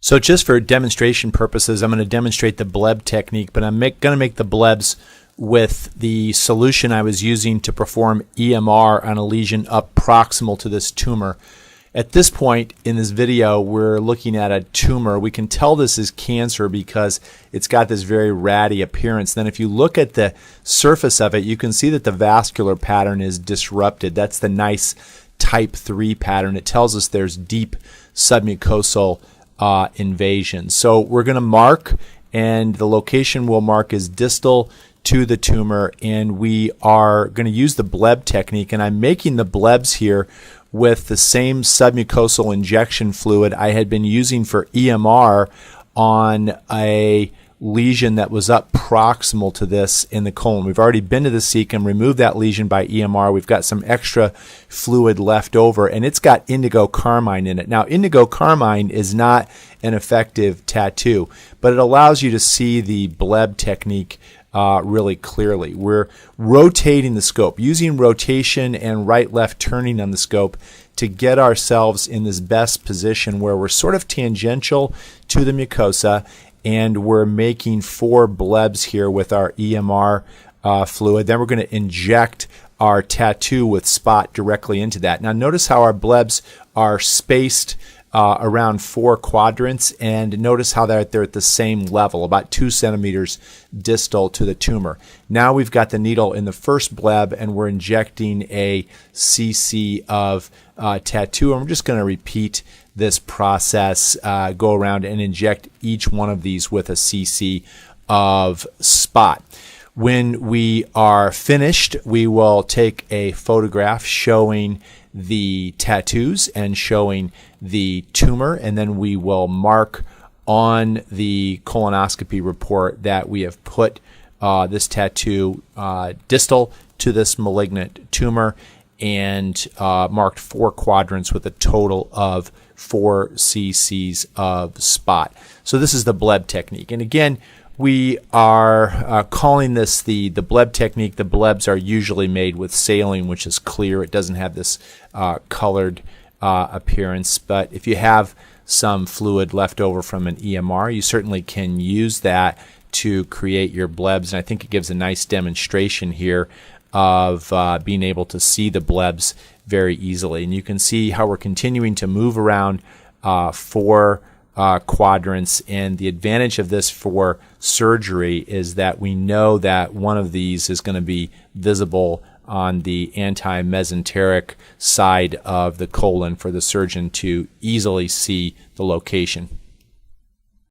So just for demonstration purposes, I'm going to demonstrate the Bleb technique, but I'm going to make the Blebs with the solution I was using to perform EMR on a lesion up proximal to this tumor. At this point in this video, we're looking at a tumor. We can tell this is cancer because it's got this very ratty appearance. Then if you look at the surface of it, you can see that the vascular pattern is disrupted. That's the nice type 3 pattern. It tells us there's deep submucosal invasion. So we're going to mark, and the location we'll mark is distal to the tumor, and we are going to use the Bleb technique. And I'm making the Blebs here with the same submucosal injection fluid I had been using for EMR on a lesion that was up proximal to this in the colon. We've already been to the cecum, removed that lesion by EMR. We've got some extra fluid left over, and it's got indigo carmine in it. Now, indigo carmine is not an effective tattoo, but it allows you to see the Bleb technique really clearly. We're rotating the scope, using rotation and right-left turning on the scope to get ourselves in this best position where we're sort of tangential to the mucosa, and we're making 4 Blebs here with our EMR fluid. Then we're going to inject our tattoo with Spot directly into that. Now notice how our Blebs are spaced around 4 quadrants, and notice how they're at the same level, about 2 centimeters distal to the tumor. Now we've got the needle in the first Bleb, and we're injecting a cc of tattoo. And we're just going to repeat this process, go around and inject each one of these with a cc of Spot. When we are finished, we will take a photograph showing the tattoos and showing the tumor, and then we will mark on the colonoscopy report that we have put this tattoo distal to this malignant tumor, and marked 4 quadrants with a total of 4 cc's of Spot. So this is the Bleb technique. And again, we are calling this the Bleb technique. The Blebs are usually made with saline, which is clear. It doesn't have this colored appearance. But if you have some fluid left over from an EMR, you certainly can use that to create your Blebs. And I think it gives a nice demonstration here of being able to see the Blebs very easily. And you can see how we're continuing to move around 4 quadrants, and the advantage of this for surgery is that we know that one of these is going to be visible on the anti-mesenteric side of the colon for the surgeon to easily see the location.